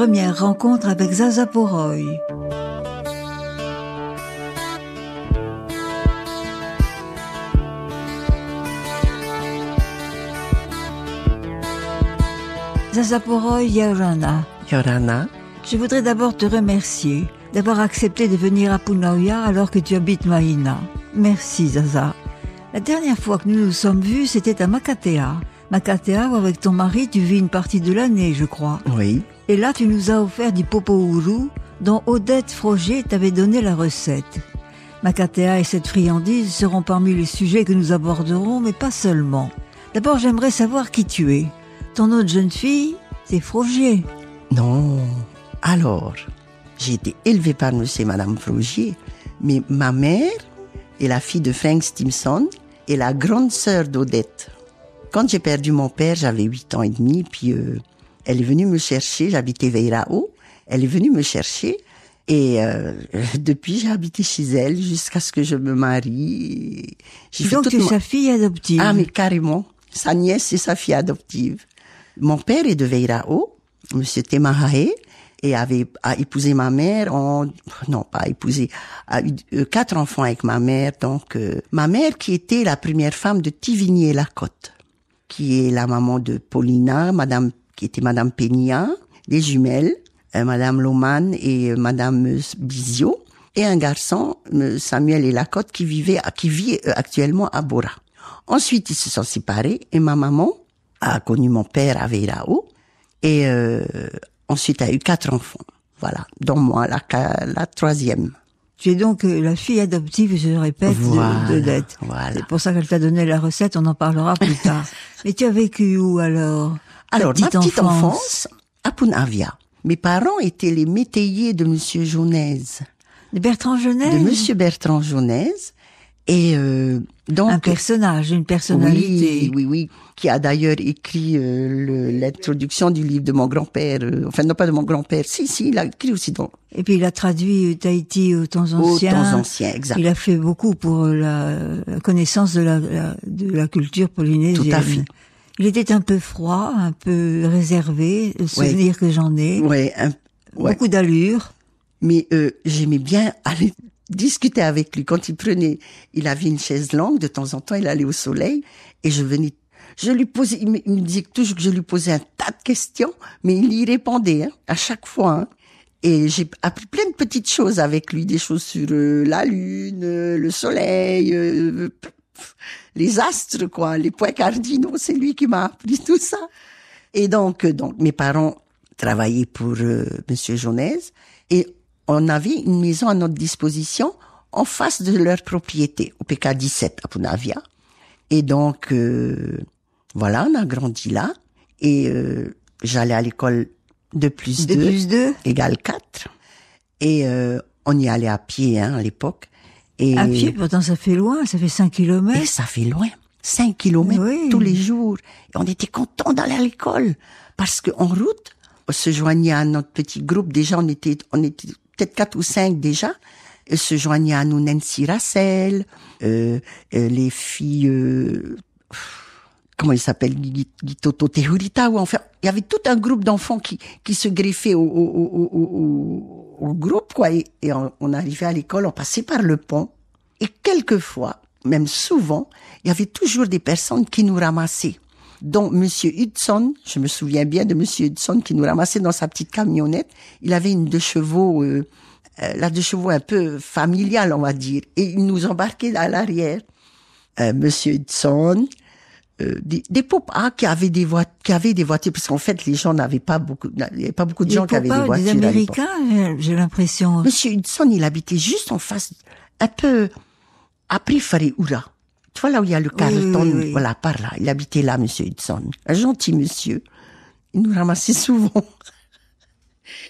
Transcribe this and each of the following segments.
première rencontre avec Zaza Poroy. Zaza Poroy Yorana. Yorana. Je voudrais d'abord te remercier d'avoir accepté de venir à Punauia alors que tu habites Mahina. Merci Zaza. La dernière fois que nous nous sommes vus, c'était à Makatea. Makatea où avec ton mari tu vis une partie de l'année, je crois. Oui. Et là tu nous as offert du popouru dont Odette Froger t'avait donné la recette. Makatea et cette friandise seront parmi les sujets que nous aborderons, mais pas seulement. D'abord j'aimerais savoir qui tu es. Ton autre jeune fille, c'est Frogier. Non. Alors, j'ai été élevée par monsieur et madame Frogier, mais ma mère est la fille de Frank Stimson et la grande sœur d'Odette. Quand j'ai perdu mon père, j'avais 8 ans et demi, puis elle est venue me chercher, j'habitais Veirao, elle est venue me chercher, et depuis j'ai habité chez elle jusqu'à ce que je me marie. Donc tu es sa fille adoptive. Ah mais carrément, sa nièce et sa fille adoptive. Mon père est de Veirao, monsieur Temahae, et a épousé ma mère, a eu 4 enfants avec ma mère. Donc, ma mère qui était la première femme de Tivigny-Lacotte, qui est la maman de Paulina, qui était madame Peña, des jumelles, madame Loman et madame Bizio, et un garçon, Samuel et Lacotte, qui vit actuellement à Bora. Ensuite, ils se sont séparés, et ma maman a connu mon père à Veirao, et ensuite a eu 4 enfants. Voilà, dont moi, la 3e. Tu es donc la fille adoptive, je le répète, d'Odette. Voilà. C'est pour ça qu'elle t'a donné la recette, on en parlera plus tard. Mais tu as vécu où alors? Alors, ma petite enfance, à Punavia. Mes parents étaient les métayers de monsieur Jonaise. De Bertrand Jonaise? De monsieur Bertrand Jonaise. Et donc un personnage, une personnalité. Oui, qui a d'ailleurs écrit l'introduction du livre de mon grand-père. Enfin, non pas de mon grand-père. Si, il a écrit aussi. Et puis il a traduit Tahiti aux temps anciens. Aux temps anciens, exact. Il a fait beaucoup pour la connaissance de la culture polynésienne. Tout à fait. Il était un peu froid, un peu réservé, le souvenir que j'en ai. Oui, beaucoup d'allure. Mais j'aimais bien aller discuter avec lui. Quand il avait une chaise longue, de temps en temps, il allait au soleil, et je lui posais, il me disait toujours que je lui posais un tas de questions, mais il y répondait, à chaque fois, hein. Et j'ai appris plein de petites choses avec lui, des choses sur la lune, le soleil, les astres, quoi, les points cardinaux, c'est lui qui m'a appris tout ça. Et donc, mes parents travaillaient pour monsieur Jonaise, et on avait une maison à notre disposition en face de leur propriété, au PK 17 à Punavia. Et donc, voilà, on a grandi là. Et j'allais à l'école 2+2 égale 4. Et on y allait à pied à l'époque. Et à pied, pourtant ça fait loin, ça fait 5 kilomètres. Et ça fait loin, 5 kilomètres tous les jours. Et on était contents d'aller à l'école. Parce qu'en route, on se joignait à notre petit groupe. Déjà, on était peut-être 4 ou 5 déjà, se joignaient à nous Nancy Rassel, les filles, comment ils s'appellent, Gitoto Tehurita, ou enfin, il y avait tout un groupe d'enfants qui se greffaient au groupe, quoi, et on arrivait à l'école, on passait par le pont, et quelquefois, même souvent, il y avait toujours des personnes qui nous ramassaient, dont monsieur Hudson, je me souviens bien de monsieur Hudson qui nous ramassait dans sa petite camionnette. Il avait une 2 chevaux, la 2 chevaux un peu familiale, on va dire, et il nous embarquait à l'arrière. Monsieur Hudson, des popas qui avaient des voitures, parce qu'en fait les gens n'avaient pas beaucoup, il n'y avait pas beaucoup de gens qui avaient des voitures. Des Américains, j'ai l'impression. Monsieur Hudson, il habitait juste en face, un peu après Fareoura. Tu vois là où il y a le Carlton, oui. Voilà, par là. Il habitait là, monsieur Hudson. Un gentil monsieur. Il nous ramassait souvent.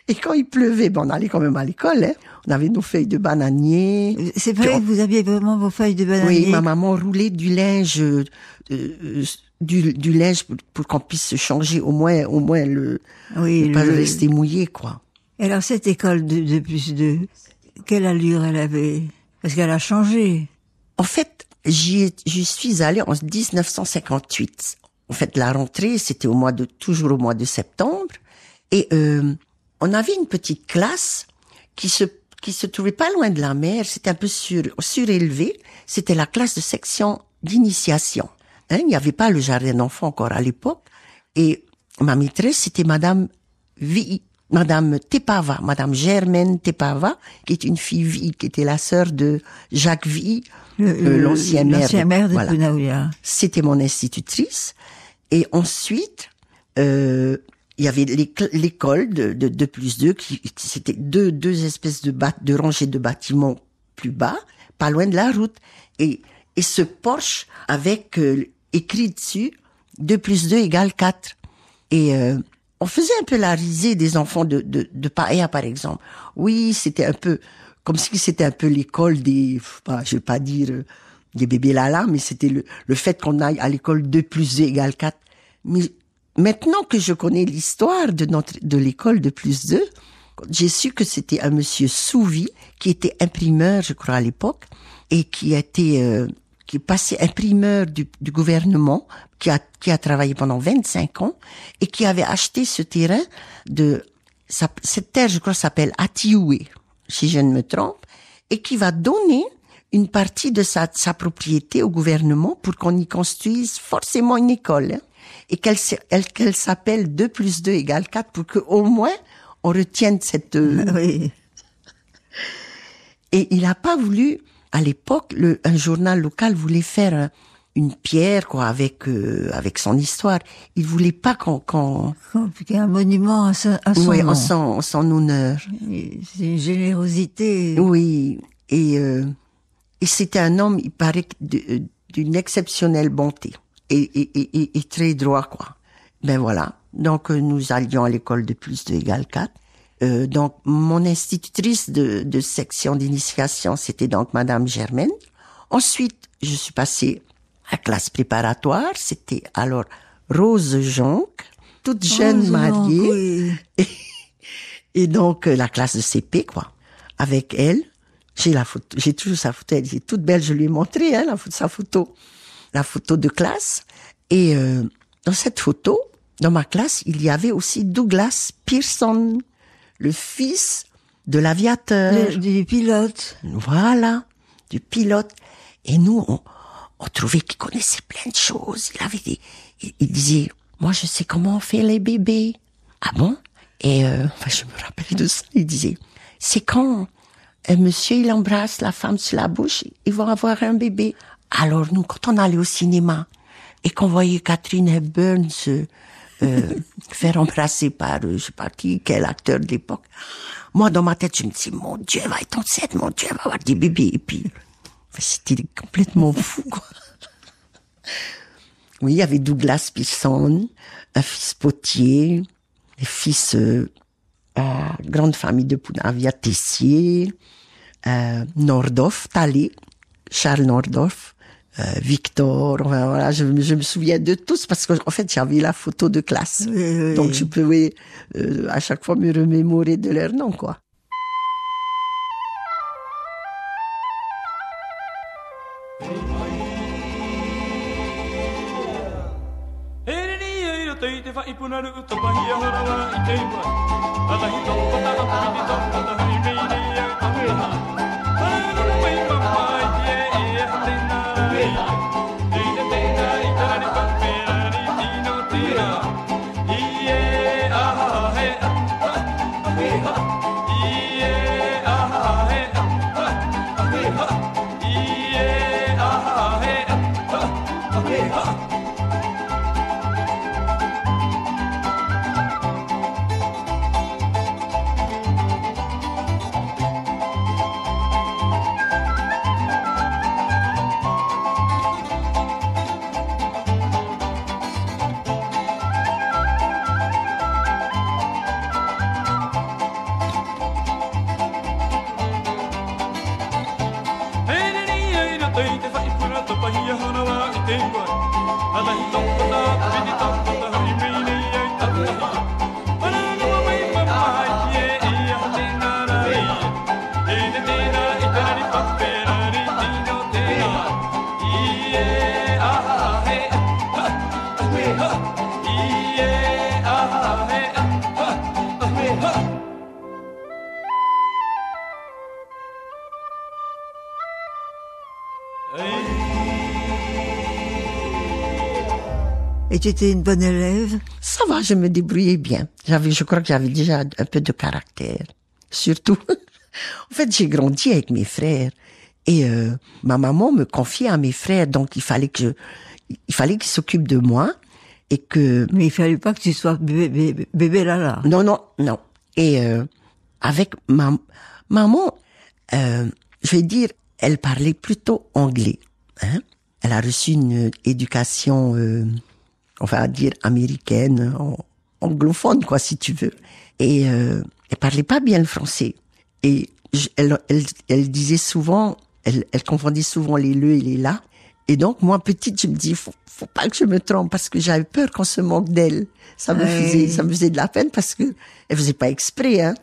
Et quand il pleuvait, on allait quand même à l'école, hein. On avait nos feuilles de bananier. C'est vrai que vous aviez vraiment vos feuilles de bananier. Oui, ma maman roulait du linge, du linge pour qu'on puisse se changer au moins ne pas rester mouillé, quoi. Et alors cette école de 2+2, quelle allure elle avait? Parce qu'elle a changé. En fait, j'y suis allée en 1958. En fait, la rentrée, c'était toujours au mois de septembre. Et on avait une petite classe qui se trouvait pas loin de la mer. C'était un peu surélevé. C'était la classe de section d'initiation. Il n'y avait pas le jardin d'enfants encore à l'époque. Et ma maîtresse, c'était Madame Tepava, Madame Germaine Tepava, qui est une fille Vie, qui était la sœur de Jacques Vie, l'ancien maire de voilà. Punaouia. C'était mon institutrice. Et ensuite, il y avait l'école de plus 2, c'était deux espèces de rangées de bâtiments plus bas, pas loin de la route. Et ce porche avec écrit dessus 2 plus 2 égale 4. Et on faisait un peu la risée des enfants de Paea, par exemple. Oui, c'était un peu comme si c'était un peu l'école je vais pas dire des bébés lala, mais c'était le fait qu'on aille à l'école 2 plus 2 égale 4. Mais maintenant que je connais l'histoire de l'école de plus 2, j'ai su que c'était un monsieur Souvi, qui était imprimeur, je crois, à l'époque, et qui est passé imprimeur du gouvernement, qui a travaillé pendant 25 ans, et qui avait acheté ce terrain cette terre, je crois, s'appelle Atioué, si je ne me trompe, et qui va donner une partie de sa propriété au gouvernement pour qu'on y construise forcément une école, hein, et qu'elle s'appelle 2 plus 2 égale 4 pour qu'au moins on retienne cette... Oui. Et il n'a pas voulu, à l'époque, un journal local voulait faire une pierre, quoi, avec son histoire. Il voulait pas qu'on un monument à son oui, nom. en son honneur. C'est une générosité. Oui. Et c'était un homme, il paraît, d'une exceptionnelle bonté. Et très droit, quoi. Ben voilà. Donc, nous allions à l'école de plus 2 égale 4. Donc, mon institutrice de section d'initiation, c'était donc Madame Germaine. Ensuite, je suis passée à classe préparatoire. C'était alors Rose Jonc, toute jeune mariée. Oui. Et donc, la classe de CP, quoi. Avec elle, j'ai toujours sa photo. Elle est toute belle, je lui ai montré, hein, sa photo. La photo de classe. Et dans cette photo, dans ma classe, il y avait aussi Douglas Pearson, le fils de l'aviateur. Du pilote. Voilà, du pilote. Et nous, on trouvait qu'il connaissait plein de choses. Il disait, moi je sais comment on fait les bébés. Ah bon? Et je me rappelle de ça. Il disait, c'est quand un monsieur il embrasse la femme sur la bouche, ils vont avoir un bébé. Alors nous, quand on allait au cinéma et qu'on voyait Catherine Hepburn se faire embrasser par, je sais pas quel acteur de l'époque, moi dans ma tête je me disais, mon Dieu, elle va être enceinte, mon Dieu, elle va avoir des bébés. Et puis c'était complètement fou, quoi. Oui, il y avait Douglas Pearson, un fils potier, un fils grande famille de Punaouia, Tessier, Nordhoff, Thalé, Charles Nordhoff, Victor, enfin, voilà, je me souviens de tous parce qu'en fait j'avais la photo de classe, oui. Donc je pouvais à chaque fois me remémorer de leur nom, quoi. Et tu étais une bonne élève? Ça va, je me débrouillais bien. Je crois que j'avais déjà un peu de caractère. Surtout, en fait, j'ai grandi avec mes frères. Et ma maman me confiait à mes frères, donc il fallait qu'ils s'occupent de moi. Et que... Mais il fallait pas que tu sois bébé Lala. Non. Et avec ma maman, je vais dire, elle parlait plutôt anglais. Hein? Elle a reçu une éducation, on va dire, américaine, anglophone, quoi, si tu veux. Et elle parlait pas bien le français. Et elle disait souvent, elle confondait souvent les le et les la. Et donc, moi, petite, je me dis, faut pas que je me trompe, parce que j'avais peur qu'on se moque d'elle. Ça me faisait de la peine, parce que elle faisait pas exprès, hein.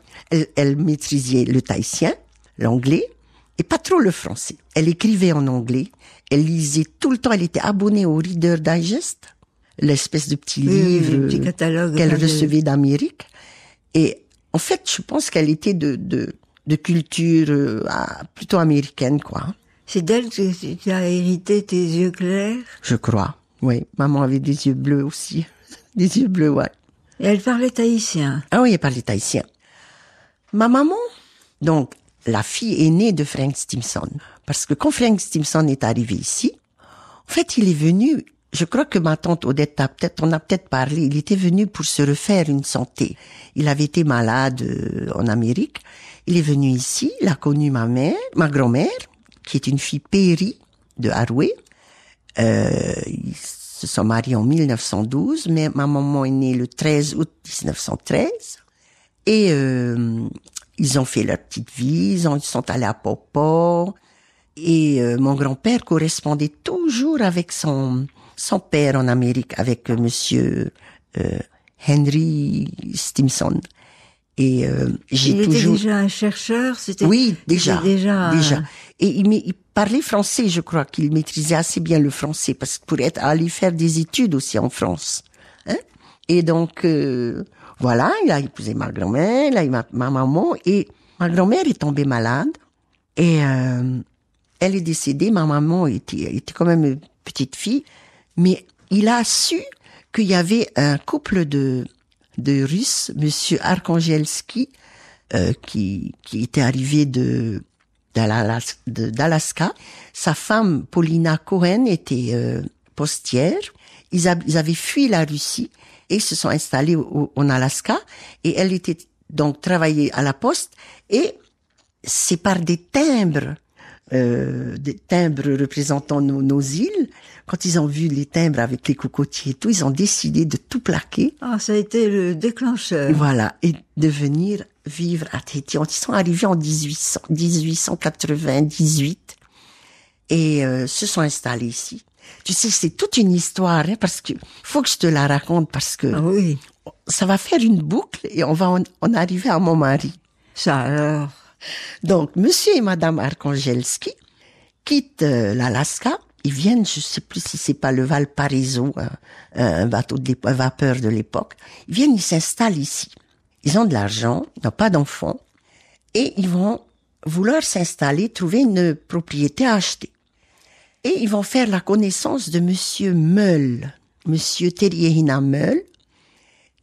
Elle maîtrisait le tahitien, l'anglais, et pas trop le français. Elle écrivait en anglais. Elle lisait tout le temps. Elle était abonnée au Reader Digest, l'espèce de petit livre qu'elle recevait d'Amérique. Et en fait, je pense qu'elle était de culture plutôt américaine, quoi. C'est d'elle que tu as hérité tes yeux clairs? Je crois, oui. Maman avait des yeux bleus aussi. Des yeux bleus, ouais. Et elle parlait tahitien? Ah oui, elle parlait tahitien. Ma maman, donc, la fille aînée de Frank Stimson. Parce que quand Frank Stimson est arrivé ici, en fait, il est venu, je crois que ma tante Odette on a peut-être parlé, il était venu pour se refaire une santé. Il avait été malade en Amérique. Il est venu ici, il a connu ma grand-mère, qui est une fille périe de Haroué. Ils se sont mariés en 1912, mais ma maman est née le 13 août 1913. Et ils ont fait leur petite vie, ils sont allés à Popo. Et mon grand-père correspondait toujours avec son père en Amérique, avec monsieur Henry Stimson. Et il était déjà un chercheur, Oui, déjà. Et il parlait français, je crois qu'il maîtrisait assez bien le français, parce que pour aller faire des études aussi en France. Hein? Et donc, voilà, il a épousé ma grand-mère, il a eu ma maman, et ma grand-mère est tombée malade, et elle est décédée. Ma maman était quand même une petite fille, mais il a su qu'il y avait un couple de Russes, monsieur Arkhangelski, qui était arrivé d'Alaska. Sa femme, Paulina Cohen, était postière. Ils avaient fui la Russie et se sont installés en Alaska. Et elle était donc travaillée à la poste. Et c'est par des timbres représentant nos îles. Quand ils ont vu les timbres avec les cocotiers et tout, ils ont décidé de tout plaquer. Ah, ça a été le déclencheur. Voilà, et de venir vivre à Tahiti. Ils sont arrivés en 1898 et se sont installés ici. Tu sais, c'est toute une histoire, hein, parce que faut que je te la raconte, parce que ça va faire une boucle et on va en arriver à mon mari. Ça alors. Donc, monsieur et madame Arkhangelski quittent l'Alaska. Ils viennent, je sais plus si c'est pas le Valparaiso, un bateau de vapeur de l'époque. Ils viennent, ils s'installent ici. Ils ont de l'argent, ils n'ont pas d'enfants, et ils vont vouloir s'installer, trouver une propriété à acheter. Et ils vont faire la connaissance de monsieur Meul, monsieur Teriehina Meul.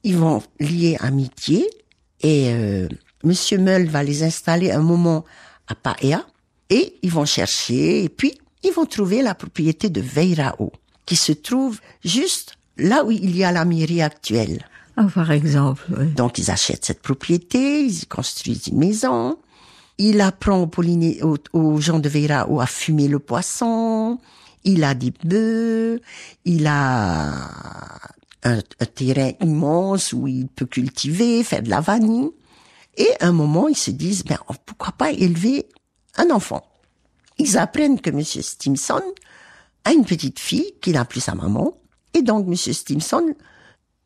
Ils vont lier amitié, et monsieur Meul va les installer un moment à Paea, et ils vont chercher, et puis ils vont trouver la propriété de Veirao, qui se trouve juste là où il y a la mairie actuelle. Ah, par exemple, oui. Donc, ils achètent cette propriété, ils construisent une maison. Il apprend aux gens de Veirao à fumer le poisson. Il a des bœufs. Il a un terrain immense où il peut cultiver, faire de la vanille. Et à un moment, ils se disent, pourquoi pas élever un enfant? Ils apprennent que monsieur Stimson a une petite fille qui n'a plus sa maman. Et donc, monsieur Stimson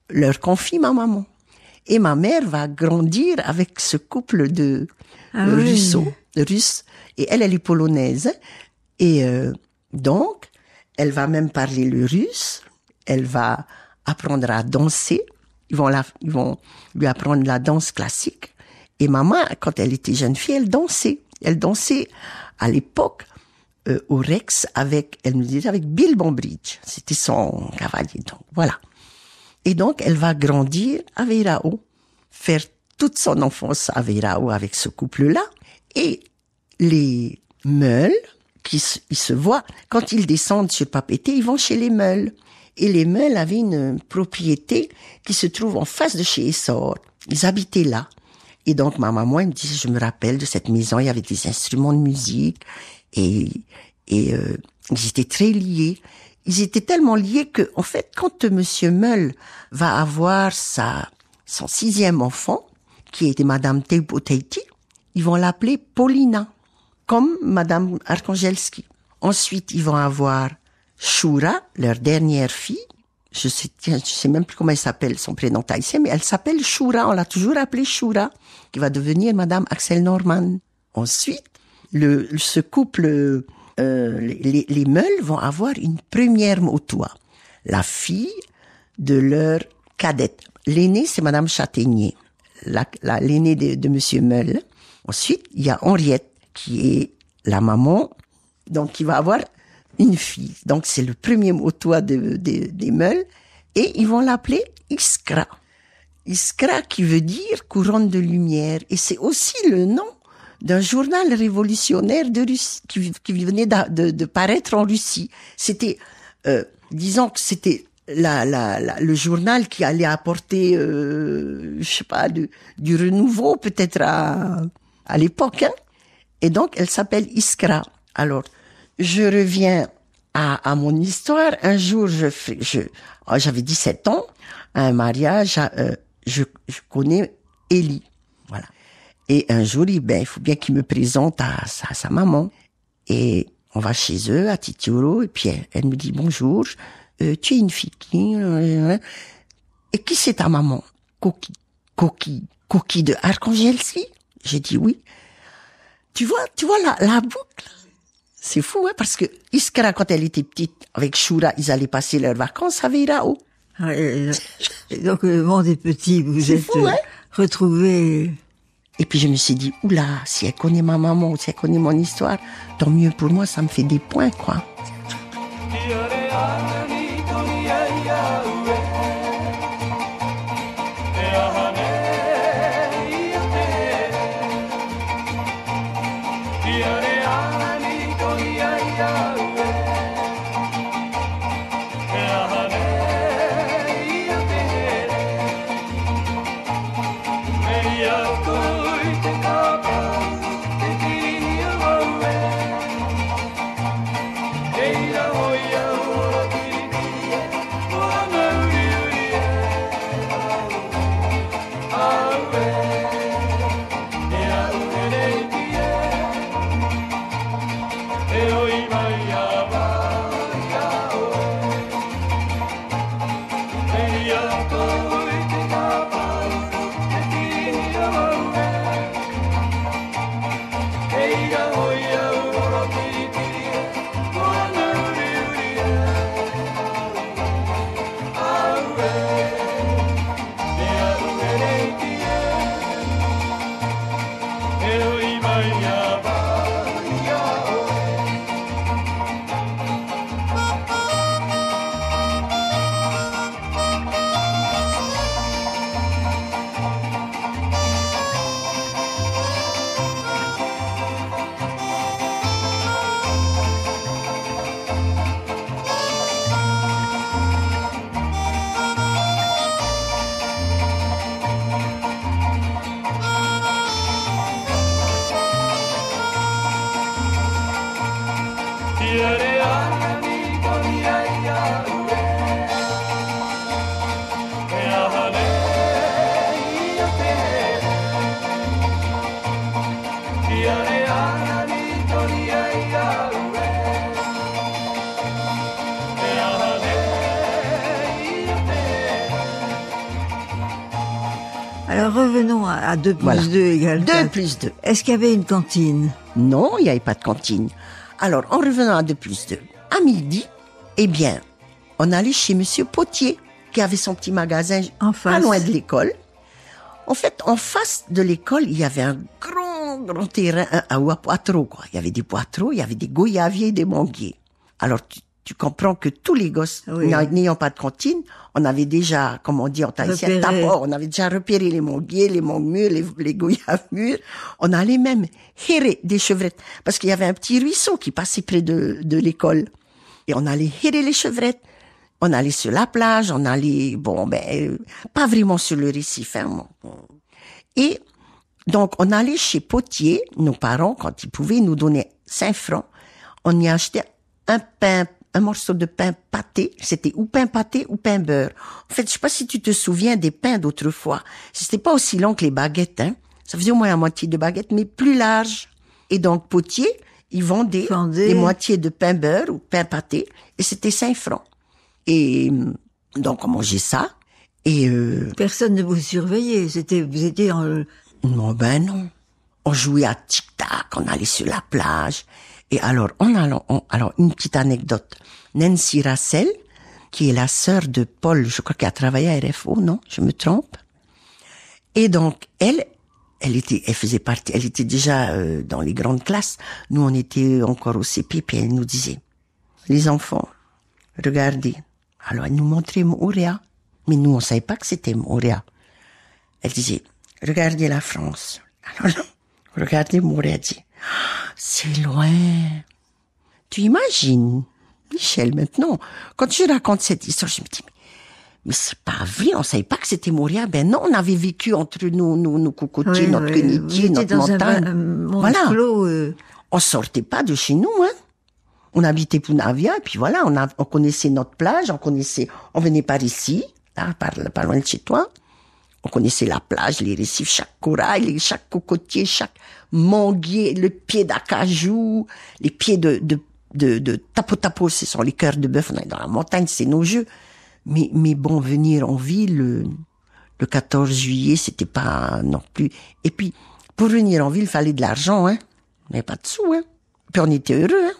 leur confie ma maman. Et ma mère va grandir avec ce couple de Russes. Et elle est polonaise. Et donc, elle va même parler le russe. Elle va apprendre à danser. Ils vont lui apprendre la danse classique. Et maman, quand elle était jeune fille, elle dansait. Elle dansait à l'époque au Rex elle me disait, avec Bill Bombridge. C'était son cavalier, donc voilà. Et donc, elle va grandir à Veirao, faire toute son enfance à Veirao avec ce couple-là. Et les Meules, ils se voient, quand ils descendent sur Papeete, ils vont chez les Meules. Et les Meules avaient une propriété qui se trouve en face de chez Essor. Ils habitaient là. Et donc, ma maman, elle me disait, je me rappelle de cette maison, il y avait des instruments de musique et ils étaient très liés. Ils étaient tellement liés que, en fait, quand Monsieur Meul va avoir son 6e enfant, qui était Madame Teipo Teiti, ils vont l'appeler Paulina, comme Madame Arkangelski. Ensuite, ils vont avoir Shura, leur dernière fille. Je sais même plus comment elle s'appelle, son prénom tahitien, mais elle s'appelle Shura. On l'a toujours appelée Shura, qui va devenir Madame Axel Norman. Ensuite, ce couple, les Meules vont avoir une première motoa. La fille de leur cadette. L'aînée, c'est Madame Châtaignier. L'aînée de Monsieur Meul. Ensuite, il y a Henriette, qui est la maman, donc qui va avoir une fille. Donc, c'est le premier motoa des Meules. Et ils vont l'appeler Iskra. Iskra qui veut dire couronne de lumière. Et c'est aussi le nom d'un journal révolutionnaire de Russie, qui venait de paraître en Russie. C'était, disons que c'était le journal qui allait apporter, je sais pas, du renouveau peut-être à l'époque, hein. Et donc, elle s'appelle Iskra. Alors, je reviens à mon histoire. Un jour, j'avais 17 ans, à un mariage, je connais Élie. Voilà. Et un jour, il faut bien qu'il me présente à sa maman. Et on va chez eux, à Titioro, et puis elle me dit, bonjour, tu es une fille qui... Et qui c'est ta maman? Coquille de Arkangelski? J'ai dit oui. Tu vois la boucle? C'est fou, hein, parce que Iskra, quand elle était petite, avec Shura, ils allaient passer leurs vacances à Veirao. Donc, le monde est petit, vous êtes fou, hein, retrouvés. Et puis je me suis dit, oula, si elle connaît ma maman ou si elle connaît mon histoire, tant mieux pour moi, ça me fait des points, quoi. Alors revenons à 2 plus 2 égale 4. 2 plus 2. Est-ce qu'il y avait une cantine? Non, il n'y avait pas de cantine. Alors, en revenant à 2 plus 2, à midi, eh bien, on allait chez Monsieur Potier, qui avait son petit magasin pas loin de l'école. En fait, en face de l'école, il y avait un grand terrain à Poitreau, quoi. Il y avait des poitrons, il y avait des goyaviers et des manguiers. Alors, tu comprends que tous les gosses, n'ayant pas de cantine, on avait déjà, comme on dit en tahitien, on avait déjà repéré les manguiers, les mangues mûres, les goyaves mûres. On allait même hérer des chevrettes. Parce qu'il y avait un petit ruisseau qui passait près de l'école. Et on allait hérer les chevrettes. On allait sur la plage, on allait, pas vraiment sur le récif, hein. Et, donc, on allait chez Potier, nos parents, quand ils pouvaient nous donner 5 francs, on y achetait un morceau de pain pâté, c'était ou pain pâté ou pain beurre. En fait, je sais pas si tu te souviens des pains d'autrefois. C'était pas aussi long que les baguettes, hein. Ça faisait au moins la moitié de baguette, mais plus large. Et donc, Potier, ils vendaient des moitiés de pain beurre ou pain pâté, et c'était 5 francs. Et donc, on mangeait ça. Et personne ne vous surveillait. Vous étiez en... Non, non. On jouait à tic-tac, on allait sur la plage. Et alors, alors, une petite anecdote. Nancy Rassel, qui est la sœur de Paul, je crois qu'elle a travaillé à RFO, non? Je me trompe? Et donc, elle était déjà dans les grandes classes. Nous, on était encore au CP, puis elle nous disait, les enfants, regardez. Alors, elle nous montrait Moorea. Mais nous, on savait pas que c'était Moorea. Elle disait, regardez la France. Alors, regardez Moorea, elle dit, c'est loin. Tu imagines, Michel, maintenant, quand je raconte cette histoire, je me dis, mais c'est pas vrai, on savait pas que c'était Moorea. Ben non, on avait vécu entre nos cocotiers, notre quenitier, notre montagne. Voilà. On sortait pas de chez nous, hein. On habitait Punavia, et puis voilà, on connaissait notre plage, on venait par ici, là, par loin de chez toi. On connaissait la plage, les récifs, chaque corail, chaque cocotier, chaque manguier, le pied d'acajou, les pieds de tapo-tapo, ce sont les cœurs de bœuf, on est dans la montagne, c'est nos jeux. Mais bon, venir en ville, le 14 juillet, c'était pas non plus. Et puis, pour venir en ville, il fallait de l'argent, hein. On n'avait pas de sous, hein. Puis on était heureux, hein.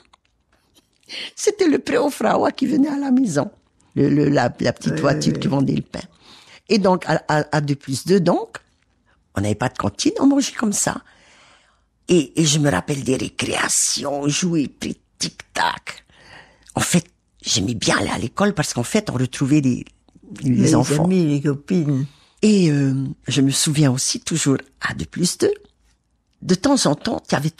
C'était le préau-fraua qui venait à la maison. La petite voiture qui vendait le pain. Et donc, à 2+2, donc, on n'avait pas de cantine, on mangeait comme ça. Et je me rappelle des récréations, jouer, puis tic-tac. En fait, j'aimais bien aller à l'école parce qu'en fait, on retrouvait les enfants. Les amis, les copines. Et je me souviens aussi, toujours à 2+2, de temps en temps, il y avait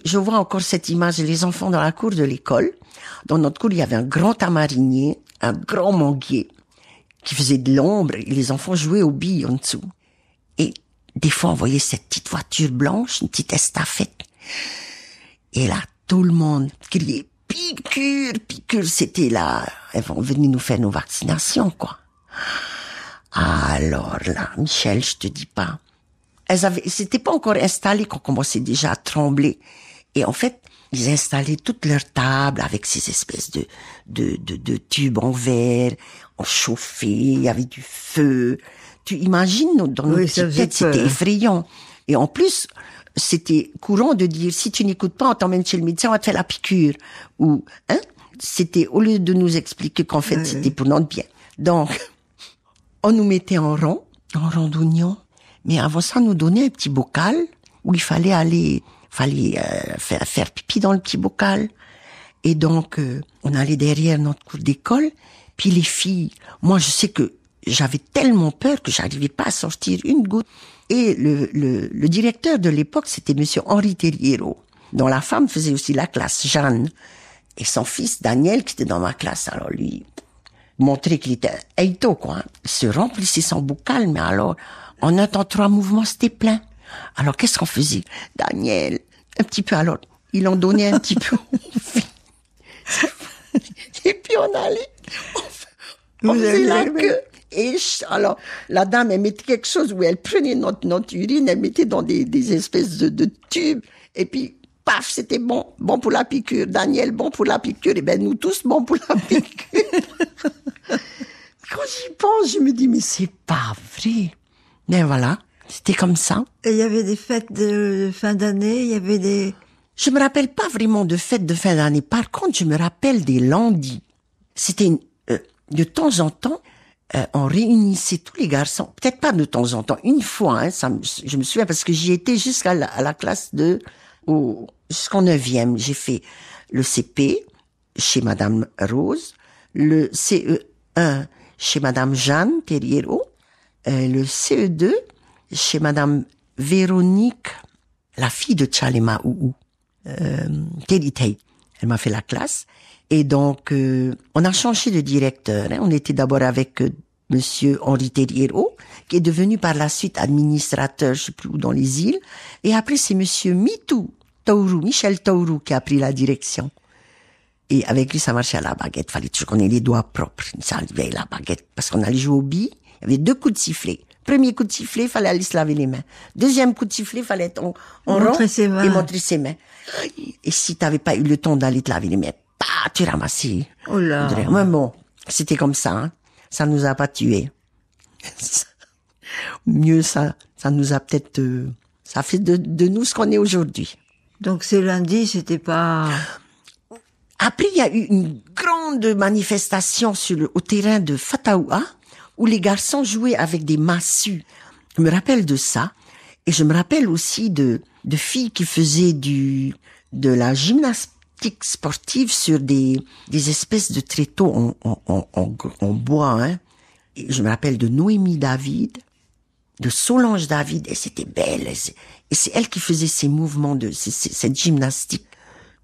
je vois encore cette image, les enfants dans la cour de l'école. Dans notre cour, il y avait un grand tamarinier, un grand manguier, qui faisait de l'ombre, et les enfants jouaient aux billes en dessous. Et des fois, on voyait cette petite voiture blanche, une petite estafette. Et là, tout le monde criait « piqûre, piqûre », c'était là, elles vont venir nous faire nos vaccinations, quoi. Alors là, Michel, je te dis pas. C'était pas encore installé qu'on commençait déjà à trembler. Et en fait, ils installaient toutes leurs tables avec ces espèces de tubes en verre, on chauffait, il y avait du feu. Tu imagines, dans nos petites têtes, c'était effrayant. Et en plus, c'était courant de dire, si tu n'écoutes pas, on t'emmène chez le médecin, on va te faire la piqûre. Ou, hein? C'était, au lieu de nous expliquer qu'en fait, c'était pour notre bien. Donc, on nous mettait en rond d'oignons. Mais avant ça, on nous donnait un petit bocal où il fallait faire pipi dans le petit bocal. Et donc, on allait derrière notre cour d'école. Puis les filles, moi, je sais que j'avais tellement peur que j'arrivais pas à sortir une goutte. Et le directeur de l'époque, c'était monsieur Henri Terriero, dont la femme faisait aussi la classe, Jeanne. Et son fils, Daniel, qui était dans ma classe. Alors lui, montrait qu'il était eito, quoi. Hein. Il se remplissait son bocal, mais alors, en un temps, 3 mouvements, c'était plein. Alors, qu'est-ce qu'on faisait? Daniel, un petit peu, alors, il en donnait un petit peu aux filles. Et puis, on allait, on faisait la queue. Et alors, la dame, elle mettait quelque chose où elle prenait notre urine, elle mettait dans des espèces de tubes. Et puis, paf, c'était bon pour la piqûre. Daniel, bon pour la piqûre. Et ben, nous tous, bon pour la piqûre. Quand j'y pense, je me dis, mais c'est pas vrai. Mais voilà, c'était comme ça. Et il y avait des fêtes de fin d'année, il y avait des... Je me rappelle pas vraiment de fêtes de fin d'année. Par contre, je me rappelle des lundis. C'était de temps en temps, on réunissait tous les garçons, peut-être pas de temps en temps, une fois, hein, je me souviens parce que j'y étais jusqu'à la classe jusqu'en 9e. J'ai fait le CP chez Madame Rose, le CE1 chez Madame Jeanne Terriero, le CE2 chez Madame Véronique, la fille de Tchalema Oou, Teritei. Elle m'a fait la classe. Et donc, on a changé de directeur. Hein. On était d'abord avec Monsieur Henri Terriero, qui est devenu par la suite administrateur, je sais plus où, dans les îles. Et après, c'est Monsieur Michel Taurou, qui a pris la direction. Et avec lui, ça marchait à la baguette. Fallait toujours qu'on ait les doigts propres. Ça arrivait à la baguette. Parce qu'on allait jouer aux billes. Il y avait 2 coups de sifflet. Premier coup de sifflet, fallait aller se laver les mains. Deuxième coup de sifflet, fallait être en rond et montrer ses mains. Et si t'avais pas eu le temps d'aller te laver les mains, tu ramassais. Oh là. Mais bon, c'était comme ça, hein. Ça nous a pas tués. Mieux, ça nous a peut-être, ça fait de nous ce qu'on est aujourd'hui. Donc ces lundis, c'était pas... Après, il y a eu une grande manifestation au terrain de Fataoua, où les garçons jouaient avec des massues. Je me rappelle de ça. Et je me rappelle aussi de filles qui faisaient de la gymnastique sportive sur des espèces de tréteaux en bois, hein. Et je me rappelle de Noémie David, de Solange David, et c'était belle. Et c'est elle qui faisait ces mouvements cette gymnastique.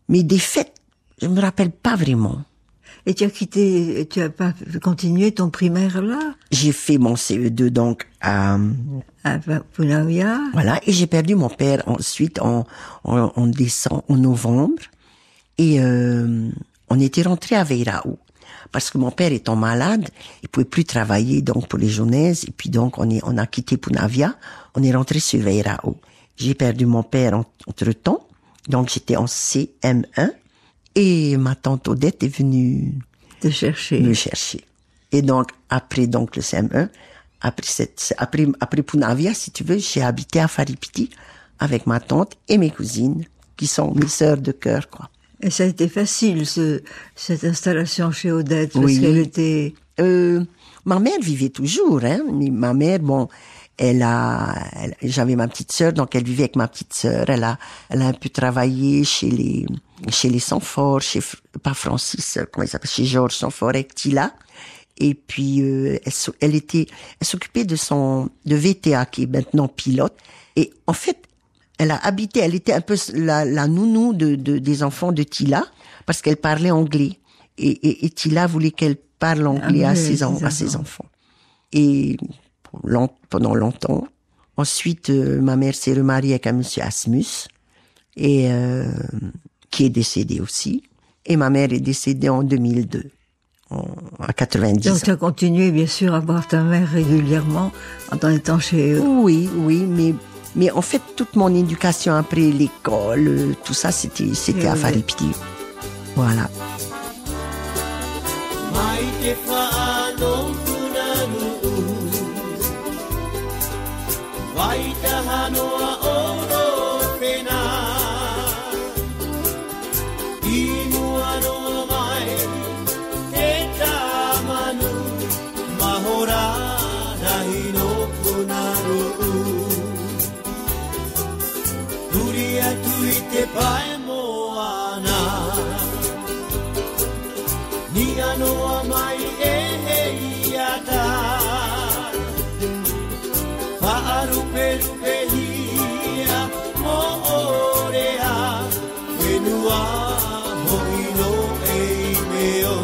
Mais des fêtes, je me rappelle pas vraiment. Et tu as pas continué ton primaire là? J'ai fait mon CE2 donc à Punaouia. Voilà, et j'ai perdu mon père ensuite en novembre. Et on était rentré à Veiraou. Parce que mon père étant malade, il pouvait plus travailler donc pour les jeunesse. Et puis donc on a quitté Punavia, on est rentré sur Veiraou. J'ai perdu mon père entre-temps, donc j'étais en CM1. Et ma tante Odette est venue me chercher. Et donc, après le CM1, après Punavia, si tu veux, j'ai habité à Faripiti avec ma tante et mes cousines, qui sont mes sœurs de cœur, quoi. Et ça a été facile, cette installation chez Odette, parce oui. qu'elle était... Ma mère vivait toujours, hein. Mais ma mère, bon, j'avais ma petite sœur, donc elle vivait avec ma petite sœur. Elle a un peu travaillé chez les Sanfort, pas Francis, comment il s'appelle, chez Georges Sanfort avec Tila. Et puis, elle s'occupait de VTA, qui est maintenant pilote. Et en fait, elle était un peu la nounou des enfants de Tila, parce qu'elle parlait anglais. Et Tila voulait qu'elle parle anglais à ses enfants. Et, pendant longtemps. Ensuite, ma mère s'est remariée avec un monsieur Asmus, et qui est décédé aussi. Et ma mère est décédée en 2002, à 90 ans. Donc tu as continué, bien sûr, à voir ta mère régulièrement en étant chez eux. Oui, mais en fait, toute mon éducation après l'école, tout ça, c'était à Faripiti. Voilà. Waitahanoa orofena Imuanoa mai Te tamanu Mahora nahi no punaru Duria tuite pae moana Ni anoa mai iata Ruperupelia moorea Wenua moino eimeo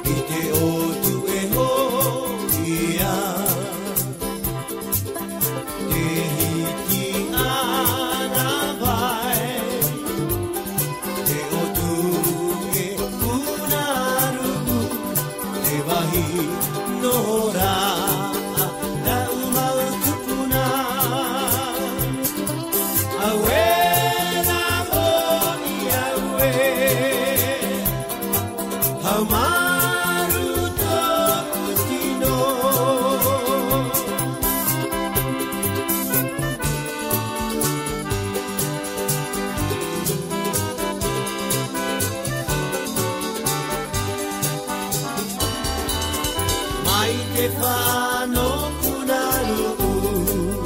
Ite otu e hoia Te hiti ana vai Te otu e unaru Te wahi nora Awena te whanoko na ruu.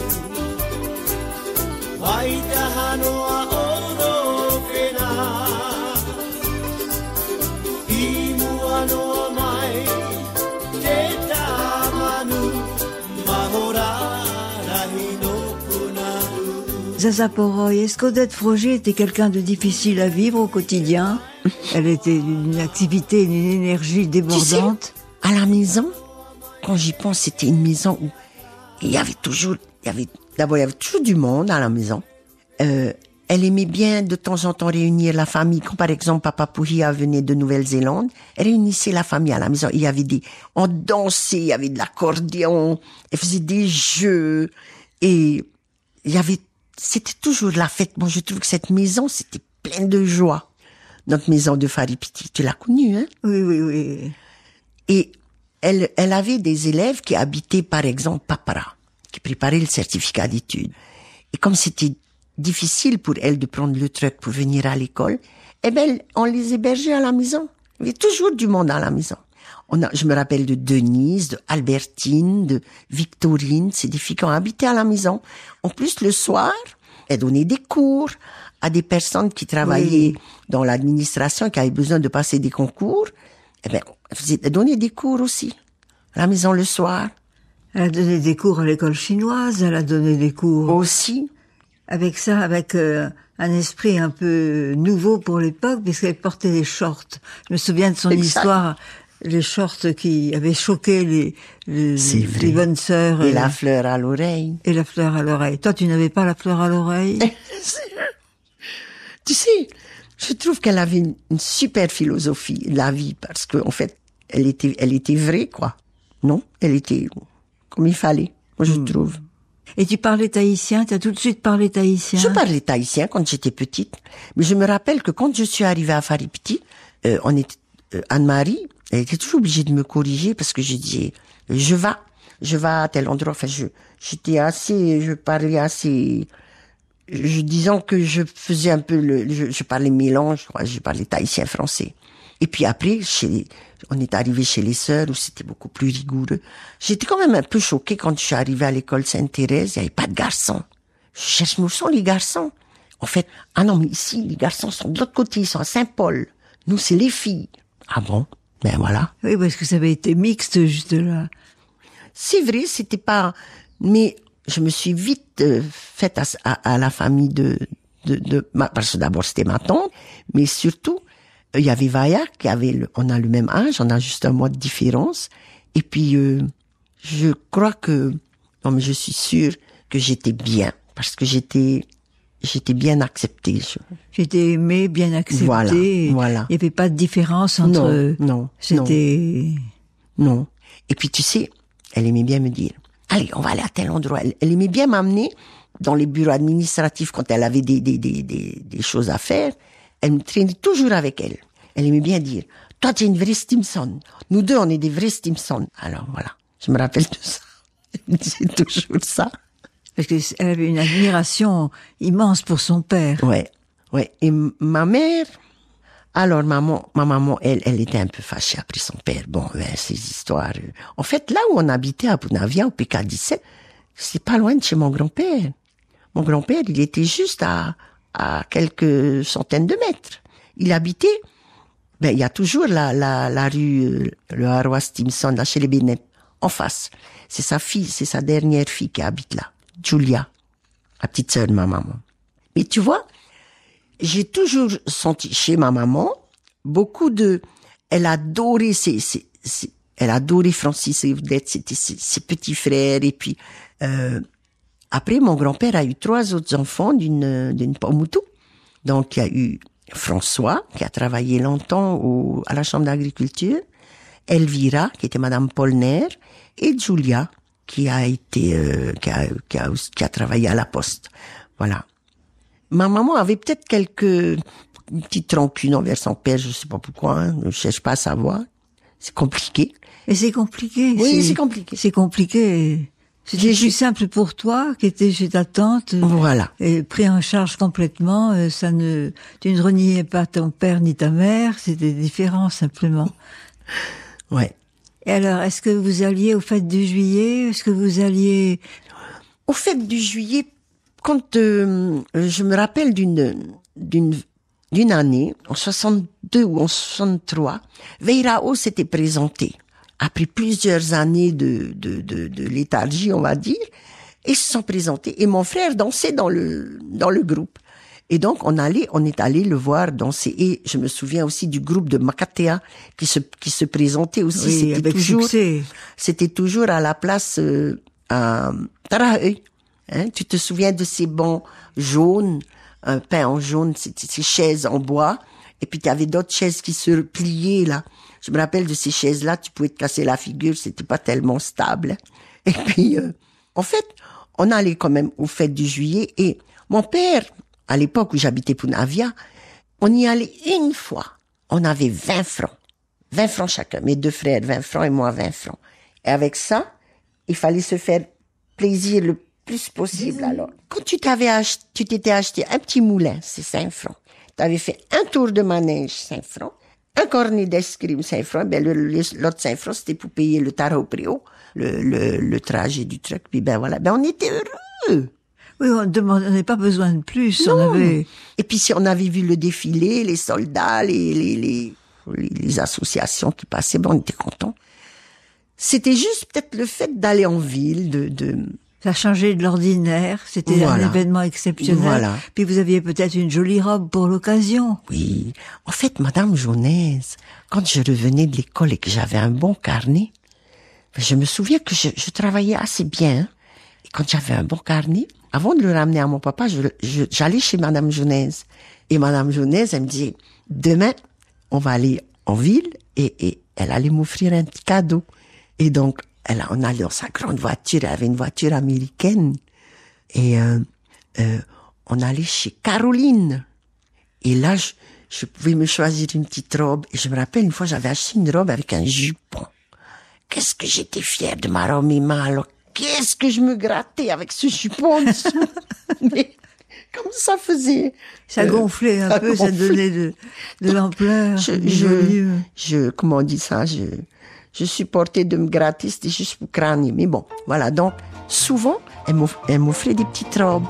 Wai te hanoa o no whena. I mua noa mai te tamanu. Mahora rahi no punaru. Zaza Poroy, est-ce qu'Odette Froger était quelqu'un de difficile à vivre au quotidien? Elle était d'une activité, d'une énergie débordante. Tu sais, à la maison, quand j'y pense, c'était une maison où il y avait toujours du monde à la maison. Elle aimait bien de temps en temps réunir la famille. Quand par exemple Papa Pouhia venait de Nouvelle-Zélande, elle réunissait la famille à la maison. Il y avait on dansait, il y avait de l'accordéon, elle faisait des jeux et c'était toujours la fête. Bon, je trouve que cette maison, c'était plein de joie. Notre maison de Faripiti, tu l'as connue, hein? Oui. Et elle avait des élèves qui habitaient, par exemple, Papara, qui préparaient le certificat d'études. Et comme c'était difficile pour elle de prendre le truck pour venir à l'école, eh ben, on les hébergeait à la maison. Il y avait toujours du monde à la maison. Je me rappelle de Denise, de Albertine, de Victorine, c'est des filles qui ont habité à la maison. En plus, le soir, elle donnait des cours à des personnes qui travaillaient dans l'administration, qui avaient besoin de passer des concours. Eh ben, elle donnait des cours aussi, à la maison le soir. Elle a donné des cours à l'école chinoise, elle a donné des cours... Aussi. Avec un esprit un peu nouveau pour l'époque, puisqu'elle portait des shorts. Je me souviens de son histoire, les shorts qui avaient choqué les bonnes sœurs. Et la fleur à l'oreille. Et la fleur à l'oreille. Toi, tu n'avais pas la fleur à l'oreille? Tu sais, je trouve qu'elle avait une super philosophie de la vie, parce que en fait, elle était vraie, quoi. Non? Elle était comme il fallait, moi, je trouve. Et tu parlais tahitien? Tu as tout de suite parlé tahitien? Je parlais tahitien quand j'étais petite. Mais je me rappelle que quand je suis arrivée à Faripiti, Anne-Marie, elle était toujours obligée de me corriger parce que je disais, je vais à tel endroit. Enfin, je parlais assez, disons que je faisais un peu je parlais mélange, quoi. Je parlais tahitien français. Et puis après, on est arrivé chez les sœurs où c'était beaucoup plus rigoureux. J'étais quand même un peu choquée quand je suis arrivée à l'école Sainte-Thérèse, il n'y avait pas de garçons. Je cherche où sont les garçons. En fait, non, mais ici, les garçons sont de l'autre côté, ils sont à Saint-Paul. Nous, c'est les filles. Ah bon? Ben voilà. Oui, parce que ça avait été mixte, juste là. C'est vrai, c'était pas... Mais je me suis vite faite à la famille parce que d'abord, c'était ma tante, mais surtout... Il y avait Vaya, on a le même âge, on a juste un mois de différence. Et puis, je crois mais je suis sûre que j'étais bien, parce que j'étais bien acceptée. J'étais aimée, bien acceptée. Voilà. Il n'y avait pas de différence entre... Non. Et puis, tu sais, elle aimait bien me dire, allez, on va aller à tel endroit. Elle aimait bien m'amener dans les bureaux administratifs quand elle avait des choses à faire. Elle me traînait toujours avec elle. Elle aimait bien dire, toi, tu es une vraie Stimson. Nous deux, on est des vrais Stimson. Alors, voilà. Je me rappelle de ça. Elle me disait toujours ça. Parce qu'elle avait une admiration immense pour son père. Ouais. Et ma mère, alors ma maman, elle était un peu fâchée après son père. Bon, ces histoires. En fait, là où on habitait à Punavia, au PK17, c'est pas loin de chez mon grand-père. Mon grand-père, il était juste à quelques centaines de mètres. Il habitait, il y a toujours la rue, le Haroa Stimson, là, chez les Bennett, en face. C'est sa dernière fille qui habite là, Julia, la petite sœur de ma maman. Et tu vois, j'ai toujours senti chez ma maman beaucoup elle adorait elle adorait Francis et Odette, c'était ses petits frères, et puis, après, mon grand-père a eu 3 autres enfants d'une Paumotu. Donc, il y a eu François, qui a travaillé longtemps à la Chambre d'agriculture, Elvira, qui était Madame Polner, et Julia, qui a travaillé à la Poste. Voilà. Ma maman avait peut-être quelques petites rancunes envers son père, je sais pas pourquoi, hein, je cherche pas à savoir. C'est compliqué. Et c'est compliqué. Oui, c'est compliqué. C'est compliqué. C'était plus simple pour toi, qui était chez ta tante. Voilà. Et pris en charge complètement, tu ne reniais pas ton père ni ta mère, c'était différent, simplement. Ouais. Et alors, est-ce que vous alliez aux fêtes du juillet? Est-ce que vous alliez... Aux fêtes du juillet, quand je me rappelle d'une année, en 62 ou en 63, Weirao s'était présenté. Après plusieurs années de léthargie, on va dire, ils se sont présentés. Et mon frère dansait dans le groupe. Et donc, on est allé le voir danser. Et je me souviens aussi du groupe de Makatea qui se présentait aussi. Oui, avec succès. C'était toujours à la place, à Tarahui. Hein, tu te souviens de ces bancs jaunes, peints en jaune, ces chaises en bois. Et puis, tu avais d'autres chaises qui se pliaient, là. Je me rappelle de ces chaises-là, tu pouvais te casser la figure, c'était pas tellement stable. Et puis, en fait, on allait quand même aux fêtes du juillet. Et mon père, à l'époque où j'habitais Punavia, on y allait une fois. On avait 20 francs. 20 francs chacun. Mes 2 frères, 20 francs et moi, 20 francs. Et avec ça, il fallait se faire plaisir le plus possible, alors. Quand tu t'étais acheté un petit moulin, c'est 5 francs. T'avais fait un tour de manège, 5 francs. Un cornet d'escrime, 5 francs. Ben, l'autre 5 francs, c'était pour payer le tarot préau, le trajet du truck. Puis ben voilà. Ben, on était heureux. Oui, on n'avait pas besoin de plus. Non. On avait... Et puis si on avait vu le défilé, les soldats, les associations qui passaient, ben on était contents. C'était juste peut-être le fait d'aller en ville, Ça changeait de l'ordinaire, c'était un événement exceptionnel. Voilà. Puis vous aviez peut-être une jolie robe pour l'occasion. Oui. En fait, Madame Jonaise, quand je revenais de l'école et que j'avais un bon carnet, je me souviens que je travaillais assez bien. Et quand j'avais un bon carnet, avant de le ramener à mon papa, j'allais chez Madame Jonaise. Et Madame Jonaise, elle me disait, demain, on va aller en ville et elle allait m'offrir un petit cadeau. Et donc, on allait dans sa grande voiture, elle avait une voiture américaine. Et on allait chez Caroline. Et là, je pouvais me choisir une petite robe. Et je me rappelle, une fois, j'avais acheté une robe avec un jupon. Qu'est-ce que j'étais fière de ma robe, Mima, alors. Qu'est-ce que je me grattais avec ce jupon en dessous. Mais comme ça faisait. Ça gonflait un peu, ça donnait de l'ampleur. Comment on dit ça, je supportais de me gratter, c'était juste pour crâner. Mais bon, voilà. Donc, souvent, elle m'offrait des petites robes.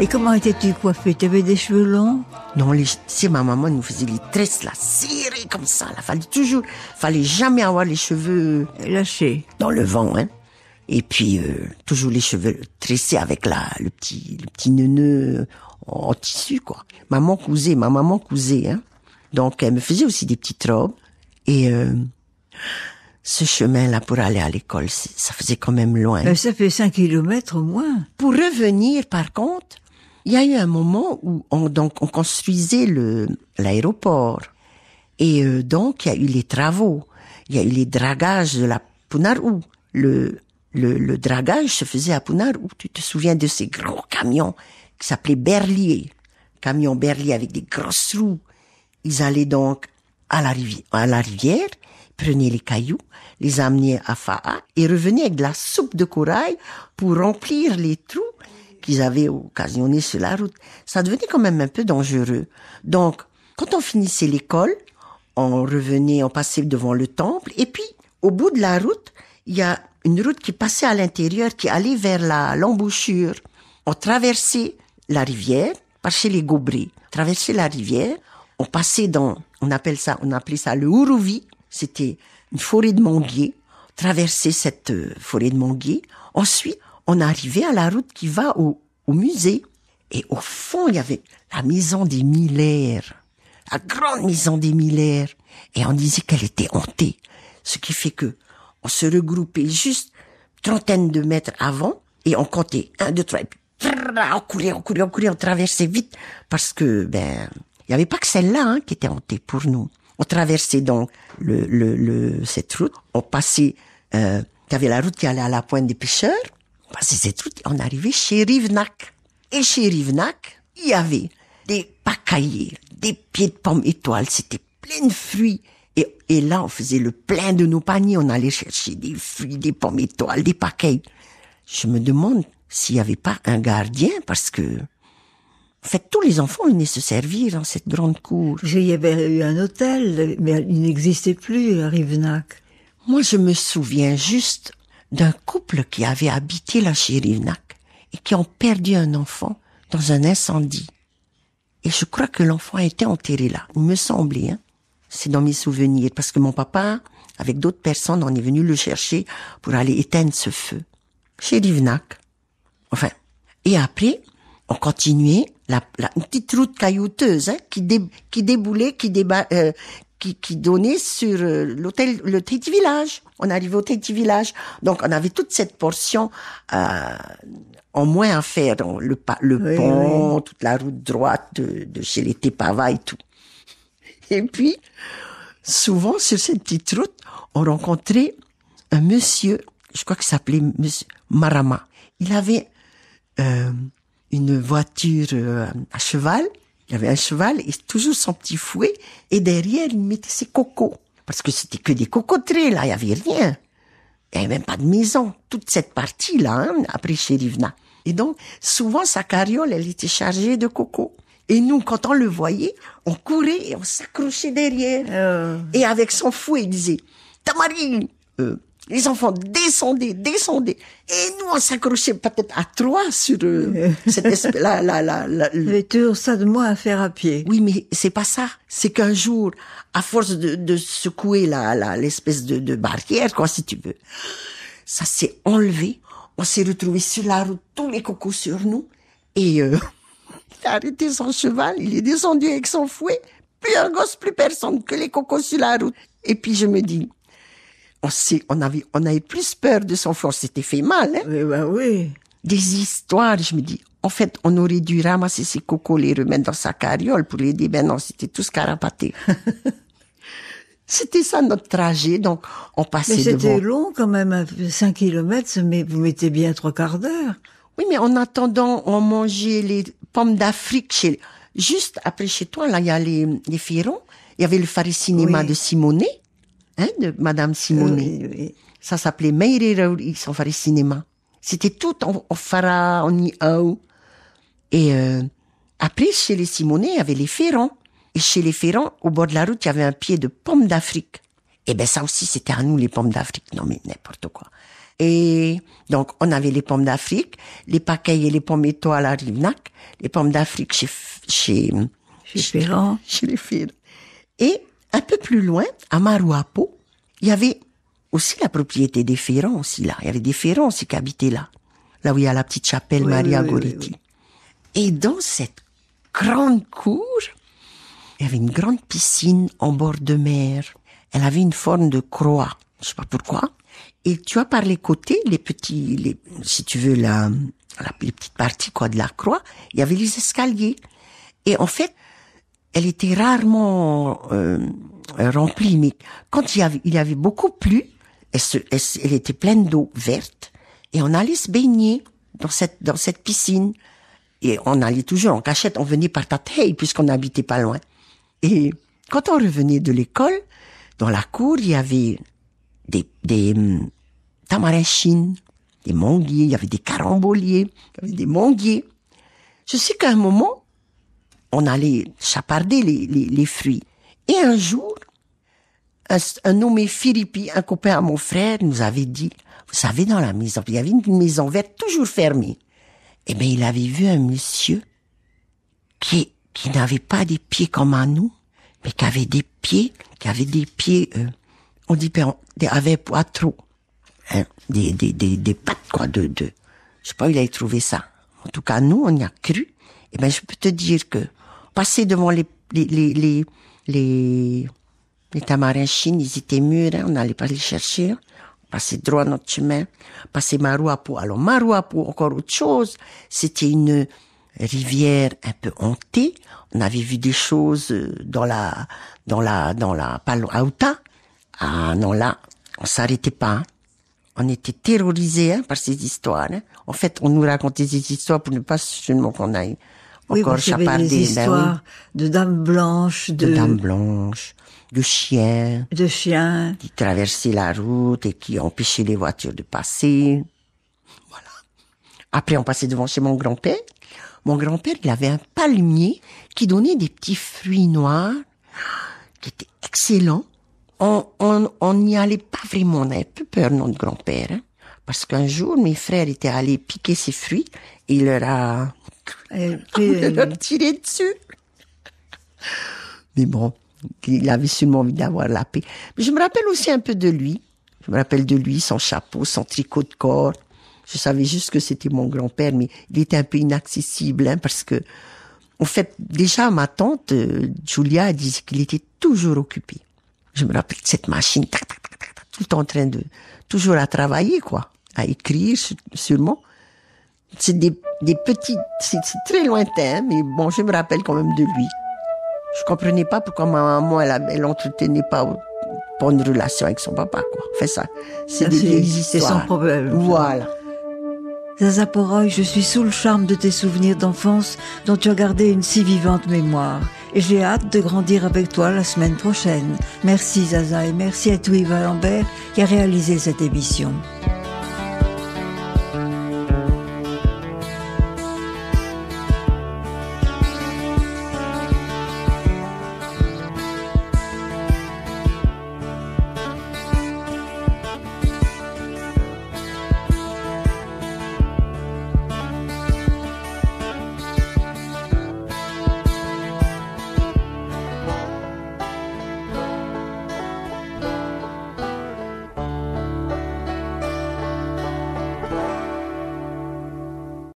Et comment étais-tu coiffée? Tu avais des cheveux longs? Non, ma maman nous faisait les tresses là, serrées comme ça. Là, fallait jamais avoir les cheveux lâchés dans le vent, hein. Et puis toujours les cheveux tressés avec le petit nœud en tissu, quoi. Ma maman cousait, hein. Donc elle me faisait aussi des petites robes. Et ce chemin-là pour aller à l'école, ça faisait quand même loin. Ça fait 5 kilomètres au moins. Pour revenir, par contre, il y a eu un moment où on construisait l'aéroport. Et donc, il y a eu les travaux. Il y a eu les dragages de la Punarou. Le dragage se faisait à Punarou. Tu te souviens de ces gros camions qui s'appelaient berliers. Camions berliers avec des grosses roues. Ils allaient donc à la rivière, prenaient les cailloux, les amenaient à Fa'a et revenaient avec de la soupe de corail pour remplir les trous qu'ils avaient occasionné sur la route. Ça devenait quand même un peu dangereux. Donc, quand on finissait l'école, on revenait, on passait devant le temple, et puis, au bout de la route, il y a une route qui passait à l'intérieur, qui allait vers l'embouchure. On traversait la rivière, par chez les Gobrés. Traversait la rivière, on passait on appelait ça le Uruvi. C'était une forêt de manguiers. On traversait cette forêt de manguiers. Ensuite, on arrivait à la route qui va au musée. Et au fond, il y avait la maison des Miller. La grande maison des Miller. Et on disait qu'elle était hantée. Ce qui fait que on se regroupait juste trentaine de mètres avant et on comptait 1, 2, 3 et puis on courait, on traversait vite parce que il y avait pas que celle-là qui était hantée pour nous. On traversait donc cette route, on passait il y avait la route qui allait à la Pointe des Pêcheurs. On passait cette route et on arrivait chez Rivnac. Et chez Rivnac, il y avait des pacaillers, des pieds de pommes étoiles, c'était plein de fruits. Et là, on faisait le plein de nos paniers, on allait chercher des fruits, des pommes étoiles, des paquets. Je me demande s'il n'y avait pas un gardien, parce que, en fait, tous les enfants venaient se servir dans cette grande cour. Il y avait eu un hôtel, mais il n'existait plus à Rivnac. Moi, je me souviens juste d'un couple qui avait habité là chez Rivnac et qui ont perdu un enfant dans un incendie. Et je crois que l'enfant a été enterré là, il me semblait, C'est dans mes souvenirs, parce que mon papa, avec d'autres personnes, on est venu le chercher pour aller éteindre ce feu. Chez Rivnac. Enfin. Et après, on continuait une petite route caillouteuse, qui déboulait, qui donnait sur l'hôtel, le Tahiti Village. On arrivait au Tahiti Village. Donc, on avait toute cette portion, en moins à faire, donc le pont, toute la route droite de chez les Tepava et tout. Et puis, souvent, sur cette petite route, on rencontrait un monsieur, je crois qu'il s'appelait Monsieur Marama. Il avait une voiture à cheval, il avait un cheval et toujours son petit fouet, et derrière, il mettait ses cocos. Parce que c'était que des cocoteraies, là, il y avait rien. Il y avait même pas de maison. Toute cette partie-là, après chez Rivna. Et donc, souvent, sa carriole, elle était chargée de cocos. Et nous, quand on le voyait, on courait et on s'accrochait derrière. Et avec son fouet, il disait, Tamari, les enfants, descendez. Et nous, on s'accrochait peut-être à 3 sur cette espèce, J'avais toujours ça de moi à faire à pied. Oui, mais c'est pas ça. C'est qu'un jour, à force de secouer l'espèce de barrière, quoi, si tu veux, ça s'est enlevé. On s'est retrouvés sur la route, tous les cocos sur nous. Et il a arrêté son cheval, il est descendu avec son fouet. Plus un gosse, plus personne, que les cocos sur la route. Et puis je me dis, on avait plus peur de son fouet, on s'était fait mal, Oui, oui. Des histoires, je me dis, en fait, on aurait dû ramasser ces cocos, les remettre dans sa carriole pour l'aider. Ben non, c'était tous carapatés. C'était ça notre trajet, donc on passait devant. Mais c'était long quand même, 5 kilomètres, mais vous mettez bien 3/4 d'heure. Oui, mais en attendant, on mangeait les pommes d'Afrique juste après chez toi, là, il y a les Ferrons. Il y avait le Fare-Cinéma de Simonet, de Madame Simonet. Oui. Ça s'appelait Meire Raouri, son Fare-Cinéma. C'était tout en Fara, en Iao. Et après, chez les Simonet, il y avait les Ferrons. Et chez les Ferrons, au bord de la route, il y avait un pied de pommes d'Afrique. Et ben ça aussi, c'était à nous, les pommes d'Afrique. Non, mais n'importe quoi. Et donc, on avait les pommes d'Afrique, les paquets et les pommes étoiles à Rivnac, les pommes d'Afrique chez Ferrand. Chez les Ferrand. Et un peu plus loin, à Maruapo, il y avait aussi la propriété des Ferrand aussi là. Il y avait des Ferrand aussi qui habitaient là. Là où il y a la petite chapelle Maria Goretti. Et dans cette grande cour, il y avait une grande piscine en bord de mer. Elle avait une forme de croix. Je sais pas pourquoi. Et tu vois, par les côtés, si tu veux, les petites parties, quoi, de la croix, il y avait les escaliers. Et en fait, elle était rarement remplie, mais quand il y avait beaucoup plu, elle était pleine d'eau verte, et on allait se baigner dans cette piscine. Et on allait toujours en cachette, on venait par Tatay, puisqu'on n'habitait pas loin. Et quand on revenait de l'école, dans la cour, il y avait des tamarins, des manguiers, il y avait des caramboliers, il y avait des manguiers. Je sais qu'à un moment, on allait chaparder les fruits. Et un jour, un nommé Philippi, un copain à mon frère, nous avait dit, vous savez, dans la maison, il y avait une maison verte toujours fermée. Eh bien, il avait vu un monsieur qui n'avait pas des pieds comme à nous, mais qui avait des pieds, on dit, avec poitrons, hein, des pattes, quoi, je sais pas où il avait trouvé ça. En tout cas, nous, on y a cru. Eh ben, je peux te dire que, passer devant les tamarins chines, ils étaient mûrs, hein, on n'allait pas les chercher. On passait droit notre chemin. Passer Maruapo. Alors, Maruapo, encore autre chose. C'était une rivière un peu hantée. On avait vu des choses dans la Palo Auta. Ah, non, là, on s'arrêtait pas, hein. On était terrorisés, hein, par ces histoires, hein. En fait, on nous racontait des histoires pour ne pas seulement qu'on aille encore chaparder. Des histoires de dames blanches, de dames blanches, de chiens, qui traversaient la route et qui empêchaient les voitures de passer. Voilà. Après, on passait devant chez mon grand-père. Mon grand-père, il avait un palmier qui donnait des petits fruits noirs, qui étaient excellents. On n'y allait pas vraiment, on avait peu peur, notre grand-père, hein, parce qu'un jour, mes frères étaient allés piquer ses fruits et il leur a tiré dessus. Mais bon, il avait sûrement envie d'avoir la paix. Mais je me rappelle aussi un peu de lui. Je me rappelle de lui, son chapeau, son tricot de corps. Je savais juste que c'était mon grand-père, mais il était un peu inaccessible, hein, parce que, en fait, déjà, ma tante, Julia, elle disait qu'il était toujours occupé. Je me rappelle de cette machine, tac, tac, tac, tac, tout le temps en train toujours à travailler, quoi, à écrire, sûrement. C'est des petits, c'est très lointain, mais bon, je me rappelle quand même de lui. Je comprenais pas pourquoi ma maman, elle entretenait pas une relation avec son papa, quoi. Enfin, ça, c'est des vieilles histoires. C'est son problème. Voilà. Zaza Poroy, je suis sous le charme de tes souvenirs d'enfance dont tu as gardé une si vivante mémoire. Et j'ai hâte de grandir avec toi la semaine prochaine. Merci Zaza et merci à Touiva Lambert qui a réalisé cette émission.